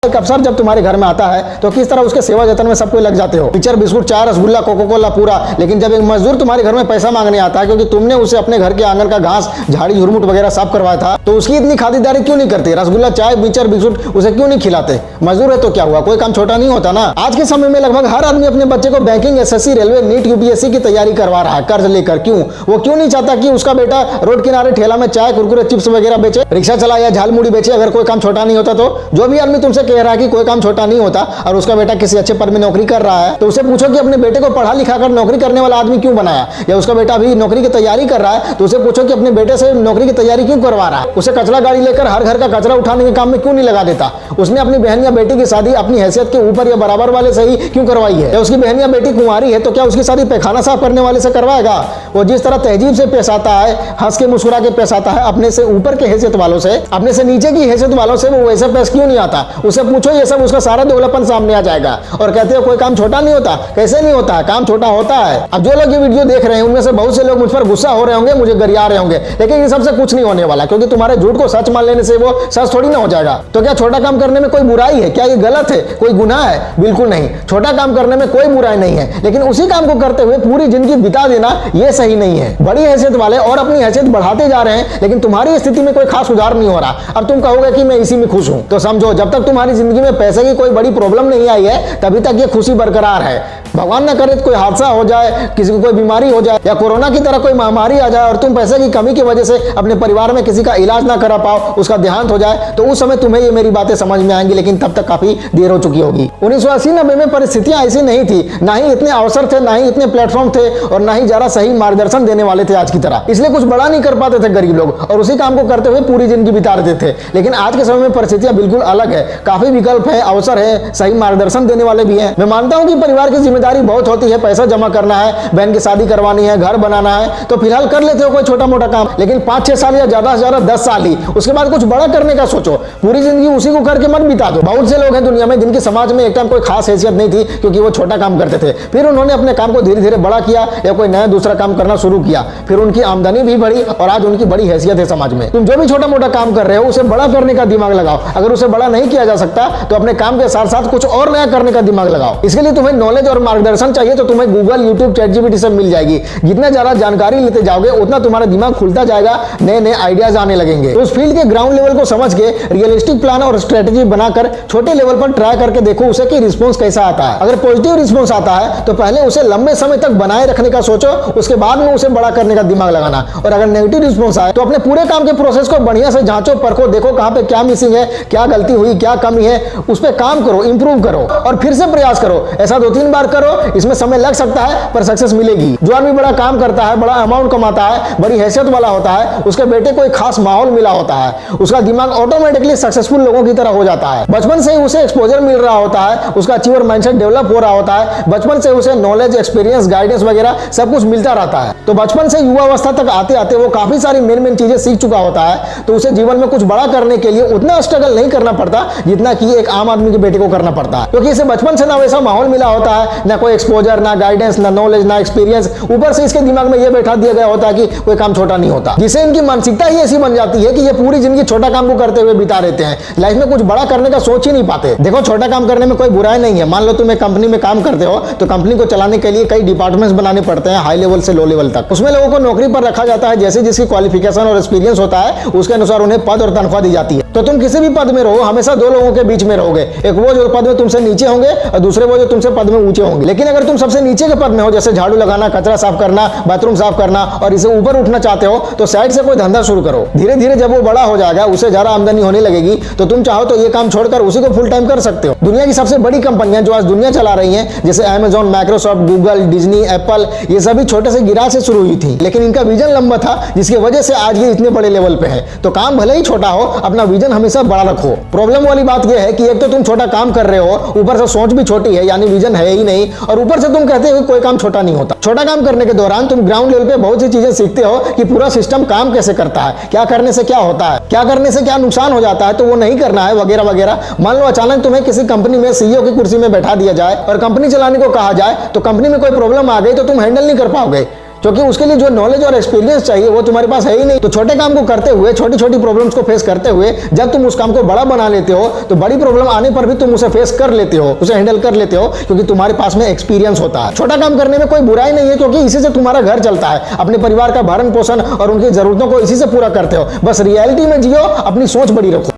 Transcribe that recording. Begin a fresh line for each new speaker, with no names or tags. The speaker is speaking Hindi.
एक अफसर जब तुम्हारे घर में आता है तो किस तरह उसके सेवा जतन में सब कोई लग जाते हो। पिक्चर, बिस्कुट, चाय, रसगुल्ला, कोको कोला पूरा। लेकिन जब एक मजदूर तुम्हारे घर में पैसा मांगने आता है क्योंकि तुमने उसे अपने घर के आंगन का घास, झाड़ी, झुरमुट वगैरह साफ करवाया था, तो उसकी इतनी खातिरदारी क्यों नहीं करते? रसगुल्ला, चाय, पिक्चर, बिस्कुट उसे क्यों नहीं खिलाते? मजदूर है तो क्या हुआ, कोई काम छोटा नहीं होता ना। आज के समय में लगभग हर आदमी अपने बच्चे को banking, SSC, railway, NEET, UPSC की तैयारी करवा रहा है कर्ज लेकर। क्यों? वो क्यों नहीं चाहता कि उसका बेटा रोड किनारे ठेला में चाय, कुरकुरे, चिप्स वगैरह बेचे, रिक्शा चलाए या झाल मुड़ी बेचे? अगर कोई काम छोटा नहीं होता तो जो भी आदमी तुमसे कह रहा है कि कोई काम छोटा नहीं होता और उसका बेटा किसी अच्छे पद में नौकरी कर रहा है, तो उसे पूछो कि अपने बेटे को पढ़ा लिखा कर नौकरी करने वाला आदमी क्यों बनाया। या उसका बेटा अभी नौकरी की तैयारी कर रहा है तो उसे पूछो कि अपने बेटे से नौकरी की तैयारी क्यों करवा रहा है। उसे कचरा गाड़ी लेकर हर घर का कचरा उठाने के काम में क्यों नहीं लगा देता। उसने अपनी बहन या बेटी की शादी अपनी हैसियत के ऊपर या बराबर वाले से ही क्यों करवाई है। या उसकी बहन या बेटी कुंवारी है तो क्या उसकी शादी पैखाना साफ करने वाले से करवाएगा। वो जिस तरह तहजीब से पेश आता है, हंस के मुस्कुरा के पेश आता है अपने से ऊपर के हैसियत वालों से, अपने से नीचे की हैसियत वालों से वो वैसे पेश क्यों नहीं आता। उसे पूछो, ये सब उसका सारा डेवलपमेंट सामने आ जाएगा। और कहते हो कोई काम छोटा नहीं होता। कैसे नहीं होता, काम छोटा होता है। अब जो लोग ये वीडियो देख रहे हैं उनमें से बहुत से लोग मुझ पर गुस्सा हो रहे होंगे, मुझे गरिया रहे होंगे, लेकिन इन सबसे कुछ नहीं होने वाला, क्योंकि तुम्हारे झूठ को सच मान लेने से वो सच थोड़ी ना हो जाएगा। तो क्या छोटा काम करने में कोई बुराई है? क्या ये गलत है, कोई गुनाह है? बिल्कुल नहीं। छोटा काम करने में कोई बुराई नहीं है, लेकिन उसी काम को करते हुए पूरी जिंदगी बिता देना ये सही नहीं है। बड़ी हैसियत वाले और अपनी हैसियत बढ़ाते जा रहे हैं, लेकिन तुम्हारी स्थिति में कोई खास सुधार नहीं हो रहा। अब तुम कहोगे कि मैं इसी में खुश हूं, तो समझो जब तक तुम्हारी जिंदगी में पैसे की कोई बड़ी प्रॉब्लम नहीं आई है तभी तक ये खुशी बरकरार है। भगवान न करे कोई हादसा हो जाए, किसी को कोई बीमारी हो जाए या कोरोना की तरह कोई महामारी आ जाए और तुम पैसे की कमी की वजह से अपने परिवार में किसी का इलाज ना करा पाओ, उसका देहांत हो जाए, तो उस समय तुम्हें ये मेरी बातें समझ में आएंगी, लेकिन तब तक काफी देर हो चुकी होगी। 1980-90 में परिस्थितियां ऐसी नहीं थी, ना ही इतने अवसर थे, ना ही इतने प्लेटफॉर्म थे और ना ही जरा सही मार्गदर्शन देने वाले थे आज की तरह। इसलिए कुछ बड़ा नहीं कर पाते थे गरीब लोग और उसी काम को करते हुए पूरी जिंदगी बिता देते थे। लेकिन आज के समय में परिस्थितियां बिल्कुल अलग है, काफी विकल्प है, अवसर है, सही मार्गदर्शन देने वाले भी हैं। मैं मानता हूं कि परिवार की जिम्मेदारी बहुत होती है, पैसा जमा करना है, बहन की शादी करवानी है, घर बनाना है, तो फिलहाल कर लेते हो कोई छोटा मोटा काम, लेकिन 5-6 साल या ज्यादा से ज्यादा 10 साल ही, उसके बाद कुछ बड़ा करने का सोचो। पूरी जिंदगी उसी को करके मत बिता दो। बहुत से लोग हैं दुनिया में जिनकी समाज में एक टाइम कोई खास हैसियत नहीं थी क्योंकि वो छोटा काम करते थे, फिर उन्होंने अपने काम को धीरे धीरे बड़ा किया या कोई नया दूसरा काम करना शुरू किया, फिर उनकी आमदनी भी बढ़ी और आज उनकी बड़ी हैसियत है समाज में। तुम जो भी छोटा मोटा काम कर रहे हो उसे बड़ा करने का दिमाग लगाओ। अगर उसे बड़ा नहीं किया जा सकता तो अपने काम के साथ साथ कुछ और नया करने का दिमाग लगाओ। इसके लिए तुम्हें नॉलेज और मार्गदर्शन चाहिए तो तुम्हें गूगल, यूट्यूब, चैटजीपीटी सब मिल जाएगी। जितना ज्यादा जानकारी लेते जाओगे उतना तुम्हारा दिमाग खुलता जाएगा, नए नए आइडियाज आने लगेंगे। तो उस फील्ड के ग्राउंड लेवल को समझ के रियलिस्टिक प्लान और स्ट्रेटेजी बनाकर छोटे लेवल पर ट्राई करके देखो उसे कि रिस्पॉन्स कैसा आता है। अगर पॉजिटिव रिस्पॉन्स आता है तो पहले उसे लंबे समय तक बनाए रखने का सोचो, उसके बाद में उसे बड़ा करने का दिमाग लगाना। और अगर नेगेटिव रिस्पॉन्स आए तो अपने पूरे काम के प्रोसेस को बढ़िया से जांचो, परखो, देखो कहां पे क्या मिसिंग है, क्या गलती हुई, क्या कमी है, उस पर काम करो, इंप्रूव करो और फिर से प्रयास करो। ऐसा 2-3 बार करो, इसमें समय लग सकता है पर सक्सेस मिलेगी। जो आदमी बड़ा काम करता है, बड़ा अमाउंट कमाता है, बड़ी हैसियत वाला होता है, उसके बेटे को एक खास माहौल मिला होता है, उसका दिमाग ऑटोमेटिकली सक्सेसफुल लोगों की तरह हो जाता है। बचपन से ही उसे एक्सपोजर मिल रहा होता है, उसका अचीवर माइंडसेट डेवलप हो रहा होता है, बचपन से उसे नॉलेज, एक्सपीरियंस, गाइडेंस वगैरह सब कुछ मिलता रहता है। तो बचपन से युवा अवस्था तक आते आते वो काफी सारी मेन चीजें सीख चुका होता है, तो उसे जीवन में कुछ बड़ा करने के लिए उतना स्ट्रगल नहीं करना पड़ता जितना कि एक आम आदमी के बेटे को करना पड़ता है, क्योंकि इसे बचपन से ना वैसा माहौल मिला होता है, ना कोई एक्सपोजर, ना गाइडेंस, ना नॉलेज, ना एक्सपीरियंस। ऊपर से इसके दिमाग में यह बैठा दिया गया होता है कि कोई काम छोटा नहीं होता, जिससे इनकी मानसिकता ही ऐसी बन जाती है कि ये पूरी जिंदगी छोटा काम को करते हुए बिता देते हैं, लाइफ में कुछ बड़ा करने का सोच ही नहीं पाते। देखो छोटा काम करने में कोई बुराई नहीं है। मान लो तुम एक कंपनी में काम करते हो तो कंपनी को चलाने के लिए कई डिपार्टमेंट्स बनाने पड़ते हैं, हाई लेवल से लो लेवल तक। उसमें लोगों को नौकरी पर रखा जाता है, जैसे जिसकी क्वालिफिकेशन और एक्सपीरियंस होता है उसके अनुसार उन्हें पद और तनख्वाह दी जाती है। तो तुम किसी भी पद में रहो, हमेशा 2 लोगों के बीच में रहोगे, एक वो जो पद में तुमसे नीचे होंगे और दूसरे वो जो तुमसे पद में ऊंचे होंगे। लेकिन अगर तुम सबसे नीचे के पद में हो, जैसे झाड़ू लगाना, कचरा साफ करना, बाथरूम साफ करना, और इसे ऊपर उठना चाहते हो तो साइड से कोई धंधा शुरू करो। धीरे धीरे जब वो बड़ा हो जाएगा, उसे ज्यादा आमदनी होने लगेगी, तो तुम चाहो तो ये काम छोड़कर उसी को फुल टाइम कर सकते हो। दुनिया की सबसे बड़ी कंपनियां जो आज दुनिया चला रही हैं, जैसे Amazon, Microsoft, Google, Disney, Apple, ये सभी छोटे से गिराज से शुरू हुई थी, लेकिन इनका विजन लंबा था जिसकी वजह से आज ये इतने बड़े लेवल पे है। तो काम भले ही छोटा हो, अपना विजन हमेशा बड़ा रखो। प्रॉब्लम वाली बात यह है कि एक तो तुम छोटा काम कर रहे हो, ऊपर से सोच भी छोटी है, यानी विजन है ही नहीं, और ऊपर से तुम कहते हो कोई काम छोटा नहीं होता। छोटा काम करने के दौरान तुम ग्राउंड लेवल पे बहुत सी चीजें सीखते हो कि पूरा सिस्टम काम कैसे करता है, क्या करने से क्या होता है, क्या करने से क्या नुकसान हो जाता है, तो वो नहीं करना है वगैरह वगैरह। मान लो अचानक तुम्हें किसी कंपनी में सीईओ की कुर्सी में बैठा दिया जाए और कंपनी चलाने को कहा जाए, तो कंपनी में कोई प्रॉब्लम आ गई तो तुम हैंडल नहीं कर पाओगे। क्योंकि उसके लिए जो नॉलेज और एक्सपीरियंस चाहिए वो तुम्हारे पास है ही नहीं। तो छोटे काम को करते हुए, छोटी छोटी प्रॉब्लम्स को फेस करते हुए जब तुम उस काम को बड़ा बना लेते हो तो बड़ी प्रॉब्लम आने पर भी तुम उसे फेस कर लेते हो, उसे हैंडल कर लेते हो, क्योंकि तुम्हारे पास में एक्सपीरियंस होता है। छोटा काम करने में कोई बुराई नहीं है, क्योंकि इसी से तुम्हारा घर चलता है, अपने परिवार का भरण पोषण और उनकी जरूरतों को इसी से पूरा करते हो। बस रियलिटी में जियो, अपनी सोच बड़ी रखो।